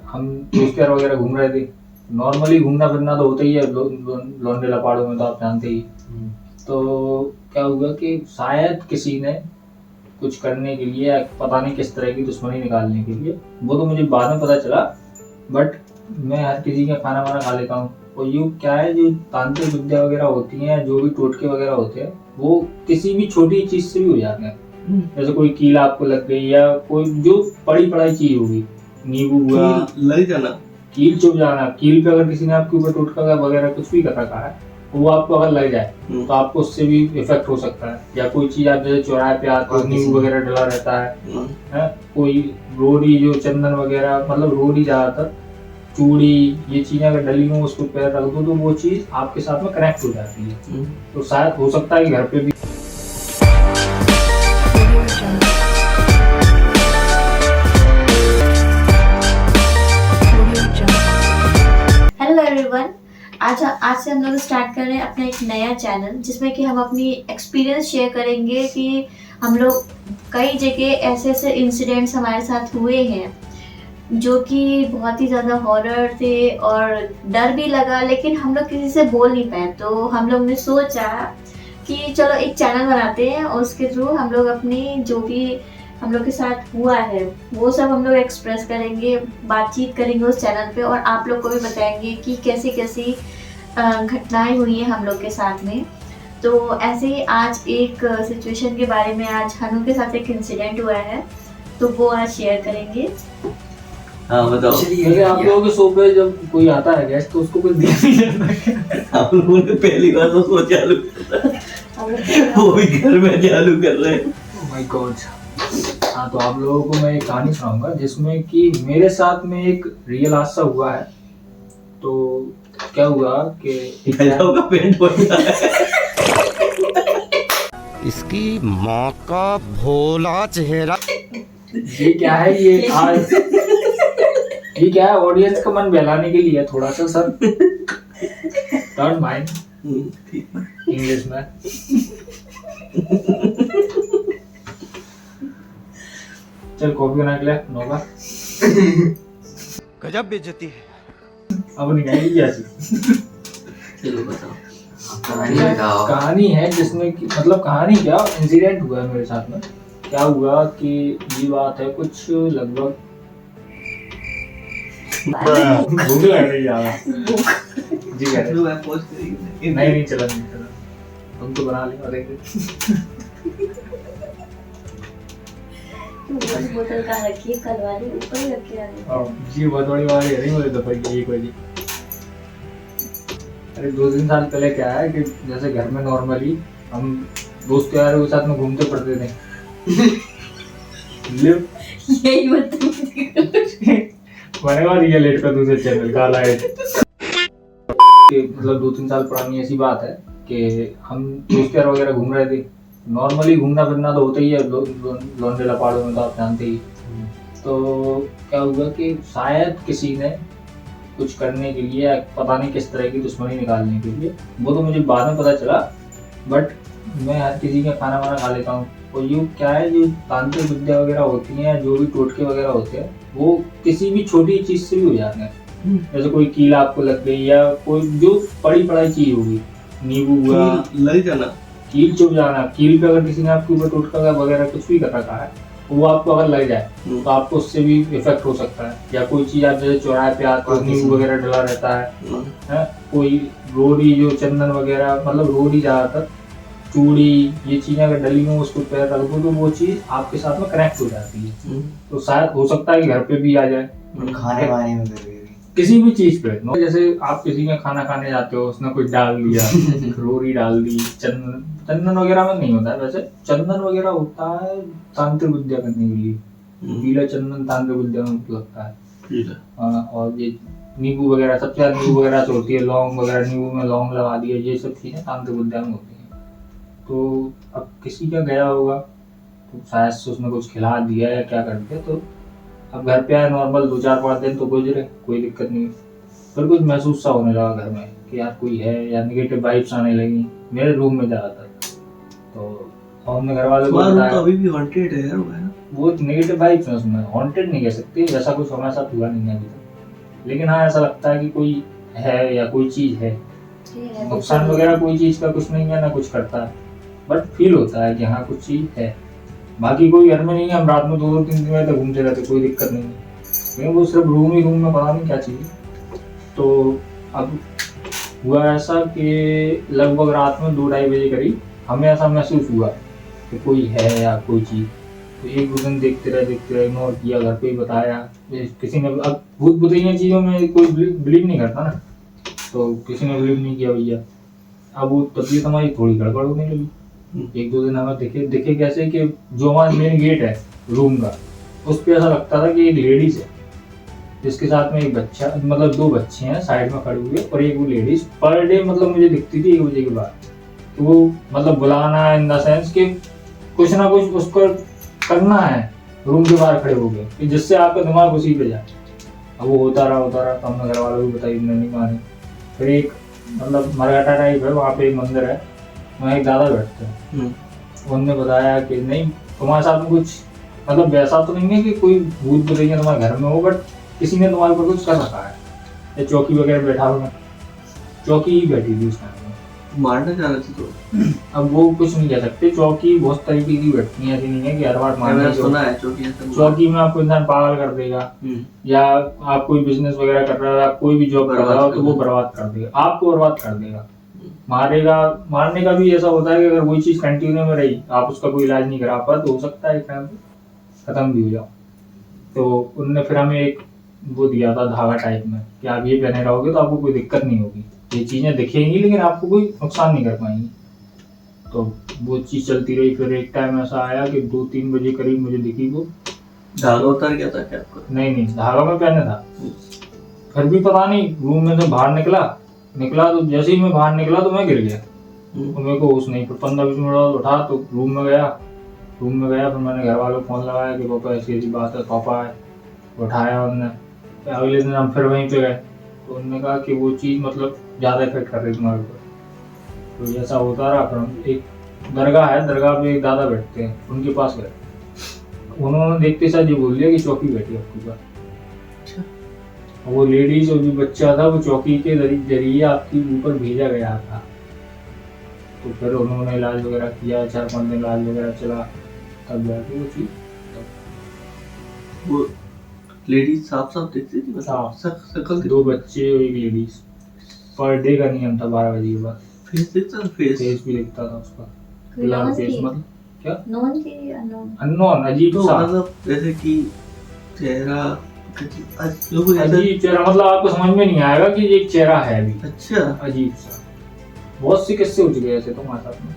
हम दोस्त यार वगैरह घूम रहे थे। नॉर्मली घूमना फिरना तो होता ही है लौंडेला पहाड़ों में, तो आप जानते ही। तो क्या हुआ कि शायद किसी ने कुछ करने के लिए या पता नहीं किस तरह की दुश्मनी निकालने के लिए, वो तो मुझे बाद में पता चला, बट मैं हर किसी का खाना वाना खा लेता हूँ। और यूँ क्या है, जो तांत्रिक विद्या वगैरह होती हैं, जो भी टोटके वगैरह होते हैं, वो किसी भी छोटी चीज से भी हो जाते हैं। जैसे कोई कील आपको लग गई या कोई जो पड़ी पड़ाई चीज होगी, नींबू हुआ, लग जाना, कील चुभ जाना, कील पे अगर किसी ने आपके ऊपर टोटका वगैरह कुछ भी कर रखा है, वो आपको अगर लग जाए तो आपको उससे भी इफेक्ट हो सकता है। या कोई चीज आप जैसे चौराहे पे आते हो, नींबू वगैरह डला रहता है, कोई रोड़ी जो चंदन वगैरह, मतलब रोड़ी ज्यादातर, चूड़ी, ये चीजें अगर डली हो, उस पर पैर रख दो तो वो चीज आपके साथ में कनेक्ट हो जाती है। तो शायद हो सकता है कि घर पे भी। हेलो एवरीवन, आज से हम लोग स्टार्ट कर रहे हैं अपना एक नया चैनल, जिसमें कि हम अपनी एक्सपीरियंस शेयर करेंगे कि हम लोग कई जगह ऐसे इंसिडेंट्स हमारे साथ हुए हैं जो कि बहुत ही ज़्यादा हॉरर थे और डर भी लगा, लेकिन हम लोग किसी से बोल नहीं पाए। तो हम लोग ने सोचा कि चलो एक चैनल बनाते हैं और उसके थ्रू हम लोग अपनी जो भी हम लोग के साथ हुआ है वो सब हम लोग एक्सप्रेस करेंगे, बातचीत करेंगे उस चैनल पे, और आप लोग को भी बताएंगे कि कैसी कैसी घटनाएं हुई हैं हम लोग के साथ में। तो ऐसे ही आज एक सिचुएशन के बारे में, आज हनु के साथ एक इंसिडेंट हुआ है, तो वो आज शेयर करेंगे। हाँ बताओ। जैसे आप लोगों के शो पे जब कोई आता है गेस्ट, तो उसको कुछ दिया नहीं जाता। आप लोगों ने पहली बार तो वो चालू वो भी घर में चालू कर रहे हैं। Oh my God. हाँ, तो आप लोगों को मैं एक कहानी सुनाऊंगा जिसमें कि मेरे साथ में एक रियल हादसा हुआ है। तो क्या हुआ कि गजाओं का पेंट हो गया है। इसकी माँ का भोला चेहरा। ये क्या है, ये आज ये क्या है, ऑडियंस का मन बहलाने के लिए थोड़ा सा सर, डोंट माइंड इंग्लिश में। चल कॉफी बना के ले, नोगा। गजब बेइज्जती है। अब निकाली क्या चीज। चलो बताओ। कहानी है जिसमें कि, मतलब कहानी क्या, इंसिडेंट हुआ है मेरे साथ में। क्या हुआ कि ये बात है कुछ लगभग भूख लग रही है जी। कह रहे नहीं चला तुम तो बना ले, देख बोतल का रखिए, कल वाली ऊपर ही रखी है जी। बहुत बड़ी बात है नहीं, मुझे तो भाई एक बजे। अरे 2-3 साल पहले क्या है कि जैसे घर में नॉर्मली हम दोस्त यारों के साथ में घूमते पड़ते थे। यही बनेगा रियल एट का दूसरे चैनल काला एट। मतलब 2-3 साल पुरानी ऐसी बात है कि हम दोस्त यार वगैरह घूम रहे थे। नॉर्मली घूमना फिरना तो होता ही है लौंडेला पहाड़ों में, तो आप जानते ही। तो क्या हुआ कि शायद किसी ने कुछ करने के लिए या पता नहीं किस तरह की दुश्मनी निकालने के लिए, वो तो मुझे बाद में पता चला, बट मैं हर किसी का खाना वाना खा लेता हूँ। और यूँ क्या है, जो तांत्रिक विद्या वगैरह होती हैं, जो भी टोटके वगैरह होते हैं, वो किसी भी छोटी चीज से भी हो जाते हैं। जैसे कोई कील आपको लग गई या कोई जो पड़ी पड़ाई चीज होगी, नींबू हुआ, लग जाना, कील चुभ जाना, कील पे अगर किसी ने आपके ऊपर टोटका वगैरह कुछ भी कर रखा है, वो आपको अगर लग जाए तो आपको उससे भी इफेक्ट हो सकता है। या कोई चीज आप जैसे चौराहे पे आते हो, नींबू वगैरह डला रहता है, कोई रोड़ी जो चंदन वगैरह, मतलब रोड़ी ज्यादातर, चूड़ी, ये चीजें अगर डली हो, उस पर पैर रख दो तो वो चीज आपके साथ में कनेक्ट हो जाती है। तो शायद हो सकता है कि घर पे भी आ जाए, खाने वाने में किसी भी चीज पे। जैसे आप किसी में खाना खाने जाते हो, उसने कुछ डाल दिया, रोरी डाल दी, चंदन वगैरह में नहीं होता है। वैसे चंदन वगैरह होता है तांत्रिक विद्या करने के लिए, पीला चंदन तांत्रिक विद्या में लगता है। और ये नींबू वगैरह, सबसे ज्यादा नींबू वगैरह से होती है, लौंग वगैरह, नींबू में लौंग लगा दिया, ये सब चीजें तांत्रिक विद्या में होती है। तो अब किसी का गया होगा तो शायद से उसने कुछ खिला दिया या क्या कर दिया, तो अब घर पे आए, नॉर्मल 2-4-5 दिन तो गुजरे, कोई दिक्कत नहीं। फिर कुछ महसूस सा होने लगा घर में कि यार कोई है, या नेगेटिव वाइब्स आने लगी मेरे रूम में ज़्यादातर। तो हमने घर वालों को बताया। अभी भी हॉन्टेड है यार वो, है ना? वो नेगेटिव वाइब्स हैं उसमें, हॉन्टेड नहीं कह सकते, वैसा कुछ हमारे साथ हुआ नहीं है अभी तक, लेकिन हाँ ऐसा लगता है कि कोई है या कोई चीज है। नुकसान वगैरह कोई चीज का कुछ नहीं है, ना कुछ करता है, बट फील होता है कि हाँ कुछ चीज है। बाकी कोई घर में नहीं है, हम रात में 2-2 3 दिन तक घूमते रहते, कोई दिक्कत नहीं है, लेकिन वो सिर्फ रूम में पता नहीं क्या चीज है। तो अब हुआ ऐसा कि लगभग रात में 2-2:30 बजे करीब हमें ऐसा महसूस हुआ कि कोई है या कोई चीज। तो एक दो दिन देखते रहे, इग्नोर किया, घर पे ही बताया, किसी ने, अब भूत भूतिया चीजों में कोई बिलीव नहीं करता ना, तो किसी ने बिलीव नहीं किया भैया। अब वो तबीयत हमारी थोड़ी गड़बड़ होने लगी। 1-2 दिन हमें दिखे कैसे कि जो हमारा मेन गेट है रूम का, उस पे ऐसा लगता था कि एक लेडीज है जिसके साथ में एक बच्चा, मतलब 2 बच्चे हैं साइड में खड़े हुए, और एक वो लेडीज पर डे मतलब मुझे दिखती थी 1 बजे के बाद। तो वो मतलब बुलाना इन द सेंस कि कुछ ना कुछ उसको करना है रूम के बाहर खड़े हो गए, जिससे आपका दिमाग उसी पे जाए। अब वो होता रहा तो हमने घर वालों को बताई, नहीं मानी। फिर एक मतलब मरघटा टाइप है, वहाँ पे एक मंदिर है, वहाँ एक दादा बैठते हैं, उन्होंने बताया कि नहीं तुम्हारे साथ में कुछ, मतलब वैसा तो नहीं है कि कोई भूत भूतिया तुम्हारे घर में हो, बट किसी ने तुम्हारे ऊपर कुछ कर रखा है, या चौकी वगैरह बैठा हुआ, चौकी ही बैठी थी उस टाइम में, मारना चाह रहे थे तो। अब वो कुछ नहीं कह सकते, चौकी बहुत तरीके की बैठती है, ऐसी नहीं है कि हर बार मारना। सुना है चौकी में आपको इंसान पागल कर देगा, या आप कोई बिजनेस वगैरह कर रहे हो, आप कोई भी जॉब कर रहे हो तो वो बर्बाद कर देगा, आपको बर्बाद कर देगा, मारेगा। मारने का भी ऐसा होता है कि अगर वही चीज कंटिन्यू में रही, आप उसका कोई इलाज नहीं करा पाए, तो हो सकता है एक टाइम खत्म भी हो जाओ। तो उनने फिर हमें एक वो दिया था धागा टाइप में कि आप ये पहने रहोगे तो आपको कोई दिक्कत नहीं होगी, ये चीजें दिखेंगी लेकिन आपको कोई नुकसान नहीं कर पाएंगी। तो वो चीज चलती रही। फिर एक टाइम ऐसा आया कि 2-3 बजे करीब मुझे दिखी वो। धागा उतर गया था क्या आपको? नहीं, धागा में पहने था। फिर भी पता नहीं, रूम में से बाहर निकला तो जैसे ही मैं बाहर निकला तो मैं गिर गया, तो मेरे को होश नहीं। फिर 15-20 मिनट बाद उठा तो रूम में गया, फिर मैंने घर वालों को फोन लगाया कि पापा ऐसी बात है, पापा है, उठाया उनने। फिर अगले दिन हम फिर वहीं पे गए, तो उन्होंने कहा कि वो चीज़ मतलब ज़्यादा इफेक्ट कर रही तुम्हारे ऊपर। तो जैसा होता रहा, फिर हम एक दरगाह है, दरगाह पे एक दादा बैठते हैं, उनके पास गए। उन्होंने देखते साथ ये बोल दिया कि चौकी बैठी है आपके ऊपर। वो लेडीज और जो बच्चा था वो चौकी के जरिए आपके ऊपर भेजा गया था। तो फिर उन्होंने इलाज वगैरह किया, 4-5 दिन इलाज वगैरह चला, तब जाके वो चीज। वो लेडीज साफ दिखती थी, साफ शकल 2 बच्चे और एक लेडीज। पर डे का नियम था 12 बजे के बाद। फेस दिखता था, फेस भी दिखता था उसका, नॉन फेस थी? मतलब क्या नॉन थी या अननोन, अजीब तो सा, मतलब जैसे कि चेहरा अजीब चेहरा, मतलब आपको समझ में नहीं आएगा कि ये एक चेहरा है भी। अच्छा, अजीब सा। बहुत से किस्से हो चुके ऐसे तो हमारे साथ में।